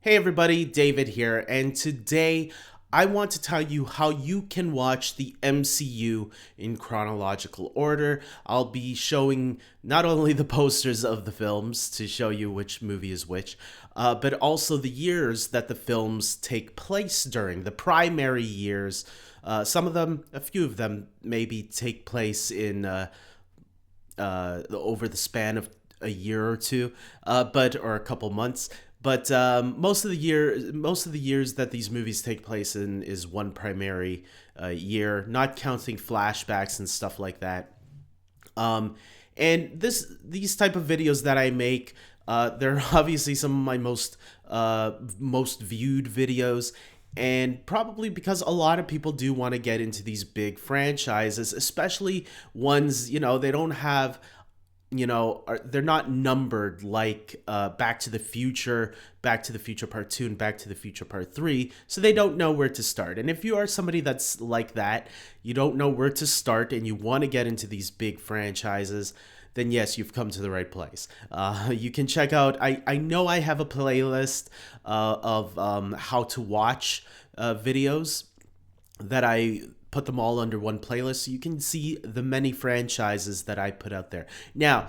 Hey everybody, David here, and today I want to tell you how you can watch the MCU in chronological order. I'll be showing not only the posters of the films to show you which movie is which, but also the years that the films take place during, the primary years. Some of them, a few of them, maybe take place in over the span of a year or two, or a couple months. But most of the years that these movies take place in is one primary year, not counting flashbacks and stuff like that. Um, and these type of videos that I make, they're obviously some of my most viewed videos, and probably because a lot of people do want to get into these big franchises, especially ones they don't have they're not numbered like Back to the Future Part 2 and Back to the Future Part 3, so they don't know where to start. And if you are somebody that's like that, you don't know where to start and you want to get into these big franchises, then yes, you've come to the right place. You can check out, I know I have a playlist of how to watch videos that I put them all under one playlist so you can see the many franchises that I put out there. Now,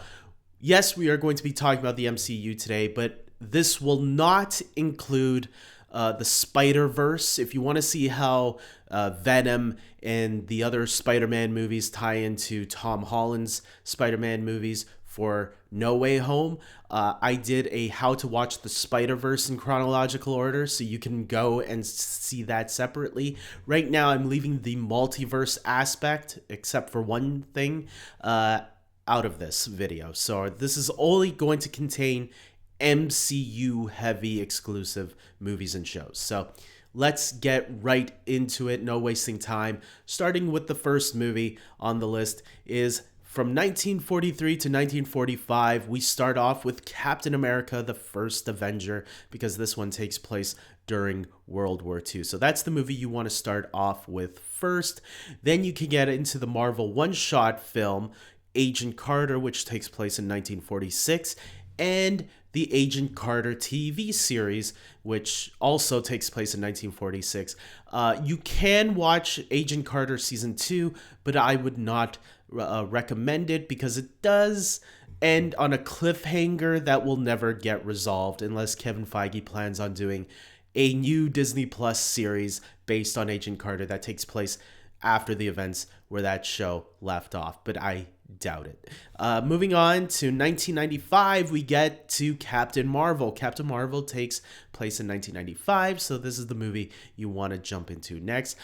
yes, we are going to be talking about the MCU today, but this will not include the Spider-Verse. If you want to see how Venom and the other Spider-Man movies tie into Tom Holland's Spider-Man movies for No Way Home, I did a how to watch the Spider-Verse in chronological order, so you can go and see that separately. Right now, I'm leaving the multiverse aspect, except for one thing, out of this video. So this is only going to contain MCU heavy exclusive movies and shows. So let's get right into it, no wasting time. Starting with the first movie on the list is from 1943 to 1945. We start off with Captain America, the First Avenger, because this one takes place during World War II. So that's the movie you want to start off with first. Then you can get into the Marvel one-shot film, Agent Carter, which takes place in 1946, and the Agent Carter TV series, which also takes place in 1946. You can watch Agent Carter Season 2, but I would not recommend it because it does end on a cliffhanger that will never get resolved unless Kevin Feige plans on doing a new Disney Plus series based on Agent Carter that takes place after the events where that show left off, but I doubt it. Moving on to 1995, we get to Captain Marvel. Captain Marvel takes place in 1995, so this is the movie you want to jump into next.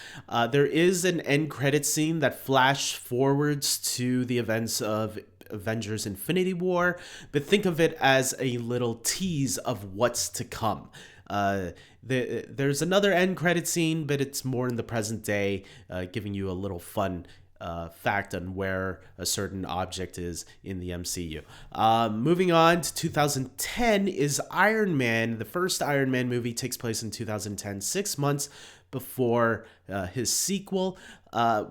There is an end credit scene that flash forwards to the events of Avengers Infinity War, but think of it as a little tease of what's to come. There's another end credit scene, but it's more in the present day, giving you a little fun fact on where a certain object is in the MCU. Moving on to 2010 is Iron Man. The first Iron Man movie takes place in 2010, 6 months before his sequel,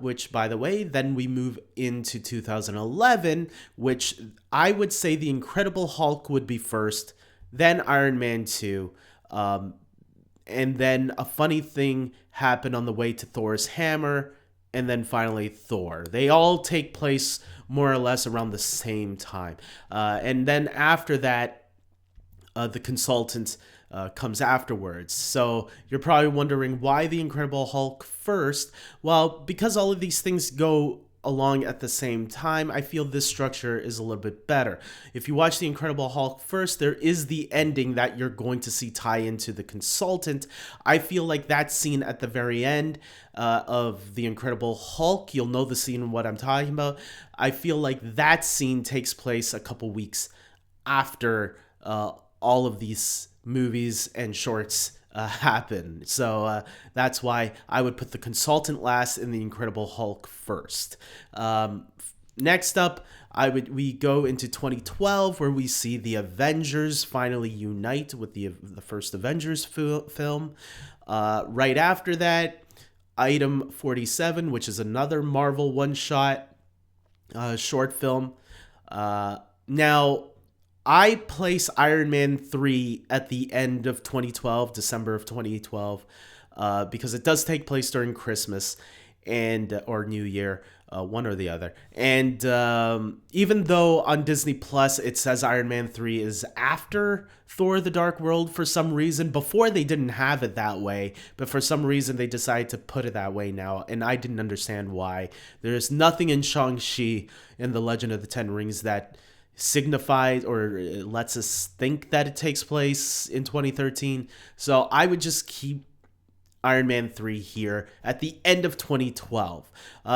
which, by the way, then we move into 2011, which I would say The Incredible Hulk would be first, then Iron Man 2, and then a funny thing happened on the way to Thor's hammer, and then finally Thor. They all take place more or less around the same time. And then after that, the consultant comes afterwards. So you're probably wondering why The Incredible Hulk first. Well, because all of these things go along at the same time, I feel this structure is a little bit better. If you watch The Incredible Hulk first, there is the ending that you're going to see tie into the consultant. I feel like that scene at the very end of The Incredible Hulk, you'll know the scene what I'm talking about. I feel like that scene takes place a couple weeks after all of these movies and shorts happen. So that's why I would put the consultant last and the Incredible Hulk first. Next up, we go into 2012 where we see the Avengers finally unite with the first Avengers film. Right after that, Item 47, which is another Marvel one-shot short film. Now, I place Iron Man 3 at the end of 2012, December of 2012, because it does take place during Christmas and or New Year, one or the other. And even though on Disney Plus it says Iron Man 3 is after Thor the Dark World for some reason, before they didn't have it that way, but for some reason they decided to put it that way now, and I didn't understand why. There's nothing in Shang-Chi and the Legend of the Ten Rings that signifies or lets us think that it takes place in 2013. So I would just keep Iron Man 3 here at the end of 2012.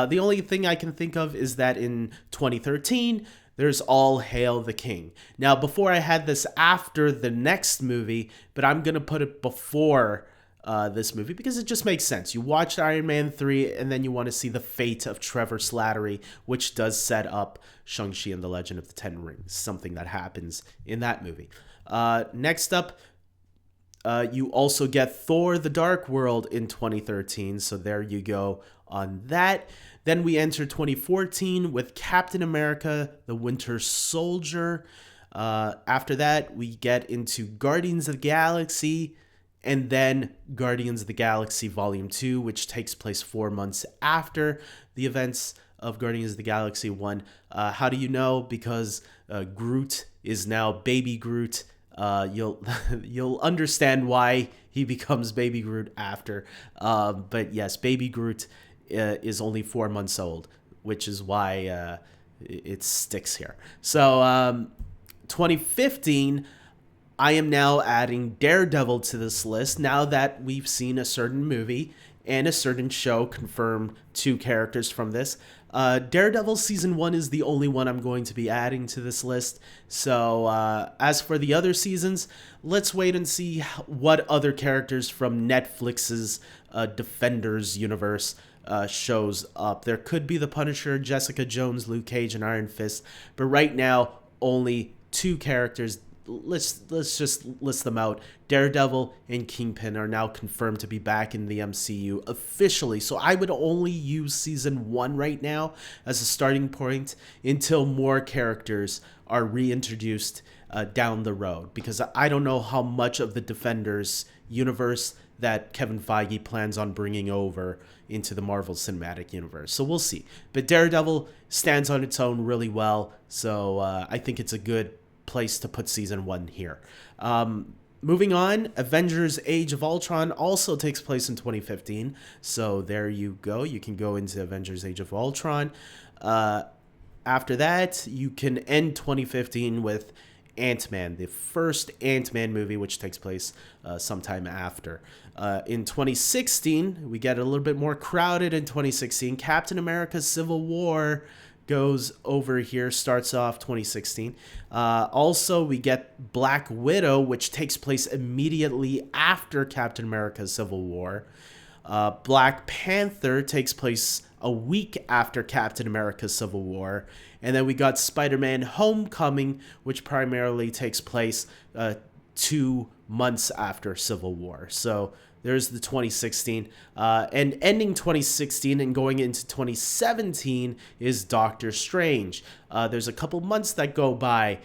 The only thing I can think of is that in 2013, there's All Hail the King. Now, before I had this after the next movie, but I'm going to put it before this movie because it just makes sense. You watched Iron Man 3 and then you want to see the fate of Trevor Slattery, which does set up Shang-Chi and the Legend of the Ten Rings, something that happens in that movie. Next up, you also get Thor the Dark World in 2013, so there you go on that. Then we enter 2014 with Captain America the Winter Soldier. After that, we get into Guardians of the Galaxy, and then Guardians of the Galaxy Volume 2, which takes place 4 months after the events of Guardians of the Galaxy 1. How do you know? Because Groot is now Baby Groot. You'll understand why he becomes Baby Groot after. But yes, Baby Groot is only 4 months old, which is why it sticks here. So 2015, I am now adding Daredevil to this list now that we've seen a certain movie and a certain show confirm 2 characters from this. Daredevil Season 1 is the only one I'm going to be adding to this list. So as for the other seasons, let's wait and see what other characters from Netflix's Defenders universe shows up. There could be The Punisher, Jessica Jones, Luke Cage, and Iron Fist. But right now, only 2 characters. Let's just list them out. Daredevil and Kingpin are now confirmed to be back in the MCU officially. So I would only use season 1 right now as a starting point until more characters are reintroduced down the road, because I don't know how much of the Defenders universe that Kevin Feige plans on bringing over into the Marvel Cinematic Universe. So we'll see. But Daredevil stands on its own really well. So I think it's a good place to put season 1 here. Moving on, Avengers Age of Ultron also takes place in 2015. So there you go. You can go into Avengers Age of Ultron. After that, you can end 2015 with Ant-Man, the first Ant-Man movie, which takes place sometime after. In 2016, we get a little bit more crowded in 2016. Captain America Civil War goes over here, starts off 2016. Also, we get Black Widow, which takes place immediately after Captain America Civil War. Black Panther takes place a week after Captain America Civil War. And then we got Spider-Man Homecoming, which primarily takes place 2 months after Civil War. So there's the 2016. And ending 2016 and going into 2017 is Doctor Strange. There's a couple months that go by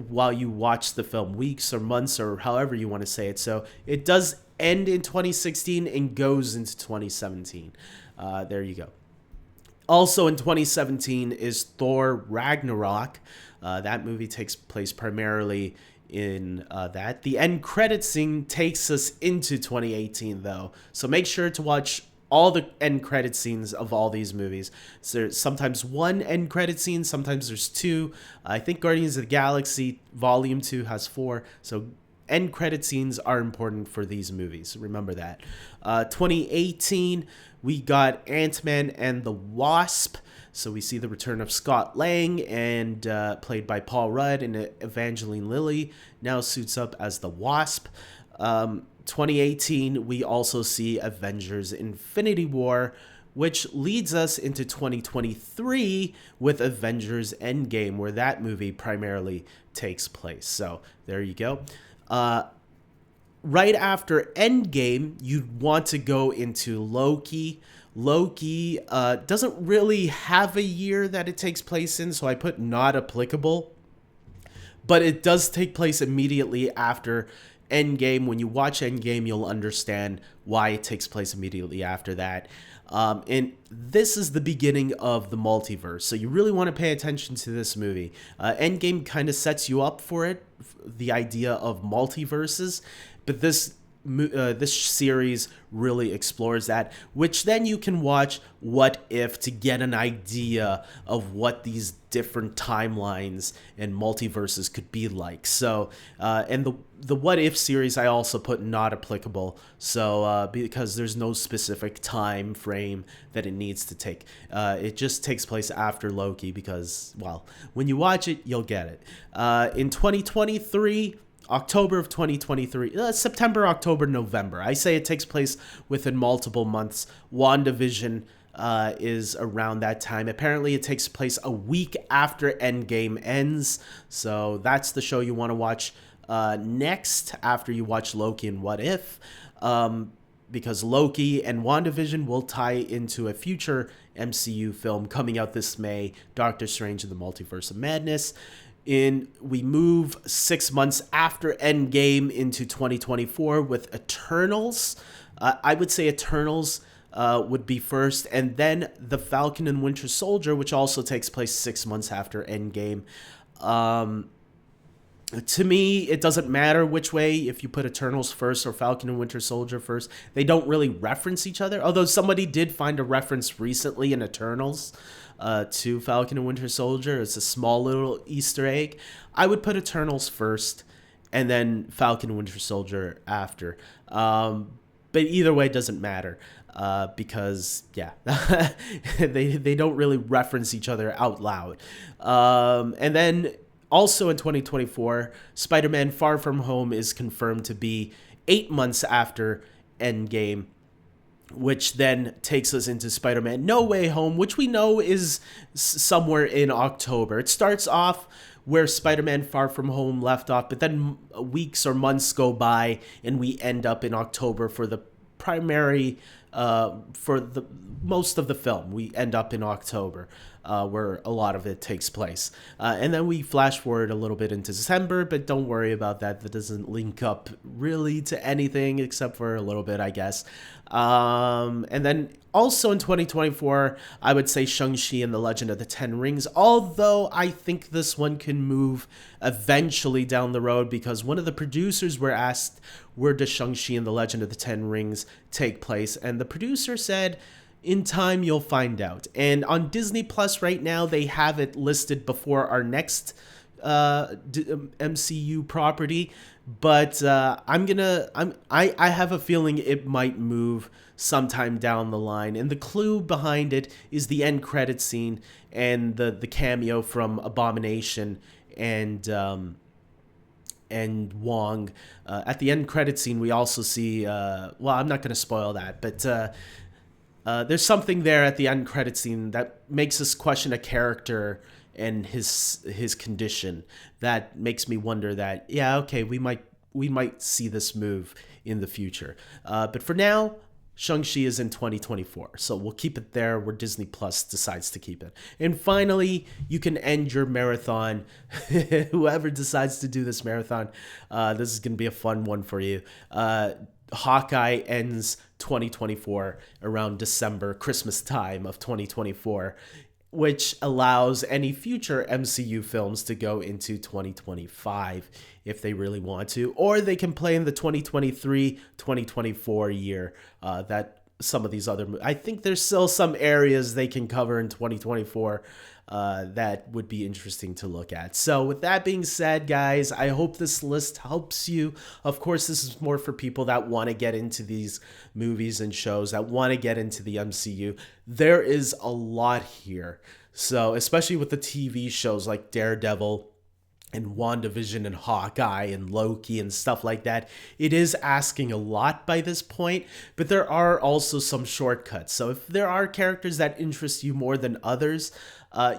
while you watch the film, weeks or months or however you want to say it. So it does end in 2016 and goes into 2017. There you go. Also in 2017 is Thor Ragnarok. That movie takes place primarily in that. The end credit scene takes us into 2018, though. So make sure to watch all the end credit scenes of all these movies. So there's sometimes 1 end credit scene, sometimes there's 2. I think Guardians of the Galaxy Volume 2 has 4. So end credit scenes are important for these movies. Remember that. 2018, we got Ant-Man and the Wasp. So we see the return of Scott Lang, and played by Paul Rudd, and Evangeline Lilly now suits up as the Wasp. 2018, we also see Avengers Infinity War, which leads us into 2023 with Avengers Endgame, where that movie primarily takes place. So there you go. Right after Endgame, you'd want to go into Loki. Loki doesn't really have a year that it takes place in, so I put not applicable. but it does take place immediately after Endgame. When you watch Endgame, you'll understand why it takes place immediately after that. And this is the beginning of the multiverse, so you really want to pay attention to this movie. Endgame kind of sets you up for it, the idea of multiverses, but this series really explores that, which then you can watch What If to get an idea of what these different timelines and multiverses could be like. So, and the What If series I also put not applicable, so because there's no specific time frame that it needs to take. It just takes place after Loki because, well, when you watch it, you'll get it. In 2023. October of 2023, September, October, November. I say it takes place within multiple months. WandaVision is around that time. Apparently, it takes place a week after Endgame ends. So that's the show you want to watch next after you watch Loki and What If. Because Loki and WandaVision will tie into a future MCU film coming out this May, Doctor Strange and the Multiverse of Madness. We move 6 months after Endgame into 2024 with Eternals. I would say Eternals would be first, and then The Falcon and Winter Soldier, which also takes place 6 months after Endgame. To me, it doesn't matter which way, if you put Eternals first or Falcon and Winter Soldier first. They don't really reference each other, although somebody did find a reference recently in Eternals to Falcon and Winter Soldier. It's a small little Easter egg. I would put Eternals first and then Falcon and Winter Soldier after. But either way, it doesn't matter because, yeah, they don't really reference each other out loud. And then also in 2024, Spider-Man Far From Home is confirmed to be 8 months after Endgame, which then takes us into Spider-Man No Way Home, which we know is somewhere in October. It starts off where Spider-Man Far From Home left off, but then weeks or months go by and we end up in October for the primary, for the most of the film. We end up in October, where a lot of it takes place. And then we flash forward a little bit into December, but don't worry about that. That doesn't link up really to anything except for a little bit, I guess. And then also in 2024, I would say Shang-Chi and the Legend of the Ten Rings, although I think this one can move eventually down the road because one of the producers were asked, where does Shang-Chi and the Legend of the Ten Rings take place? And the producer said, in time, you'll find out. And on Disney Plus right now, they have it listed before our next MCU property. But I have a feeling it might move sometime down the line. And the clue behind it is the end credit scene and the cameo from Abomination and Wong. At the end credit scene, we also see, well, I'm not going to spoil that, but there's something there at the end credit scene that makes us question a character and his condition. That makes me wonder that, yeah, okay, we might see this move in the future. But for now, Shang-Chi is in 2024, so we'll keep it there where Disney Plus decides to keep it. And finally, you can end your marathon. Whoever decides to do this marathon, this is going to be a fun one for you. Hawkeye ends 2024 around December, Christmas time of 2024, which allows any future MCU films to go into 2025 if they really want to, or they can play in the 2023-2024 year that some of these other I think there's still some areas they can cover in 2024 that would be interesting to look at. So with that being said, guys, I hope this list helps you. Of course, this is more for people that want to get into these movies and shows, that want to get into the MCU. There is a lot here. So especially with the TV shows like Daredevil and WandaVision and Hawkeye and Loki and stuff like that, it is asking a lot by this point, but there are also some shortcuts. So if there are characters that interest you more than others,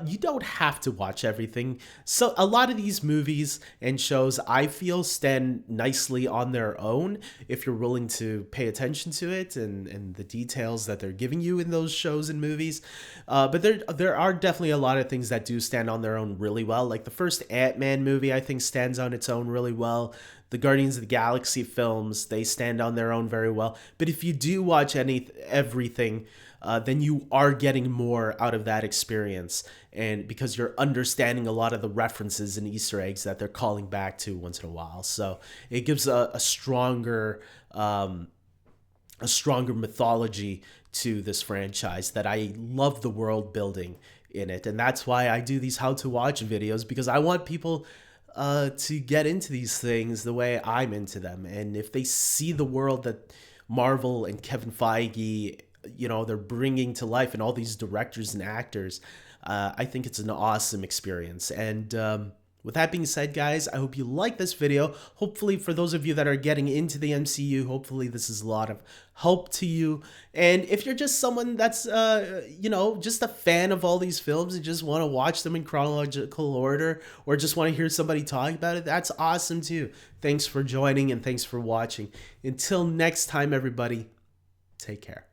You don't have to watch everything. So a lot of these movies and shows, I feel, stand nicely on their own if you're willing to pay attention to it and the details that they're giving you in those shows and movies. But there are definitely a lot of things that do stand on their own really well. Like the first Ant-Man movie, I think, stands on its own really well. The Guardians of the Galaxy films, they stand on their own very well. But if you do watch everything, then you are getting more out of that experience, and because you're understanding a lot of the references and Easter eggs that they're calling back to once in a while, so it gives a stronger mythology to this franchise that I love the world building in it, and that's why I do these how to watch videos, because I want people to get into these things the way I'm into them, and if they see the world that Marvel and Kevin Feige, they're bringing to life, and all these directors and actors, I think it's an awesome experience. And with that being said, guys, I hope you like this video. Hopefully, for those of you that are getting into the MCU, hopefully this is a lot of help to you. And if you're just someone that's, just a fan of all these films and just want to watch them in chronological order, or just want to hear somebody talk about it, that's awesome too. Thanks for joining and thanks for watching. Until next time, everybody, take care.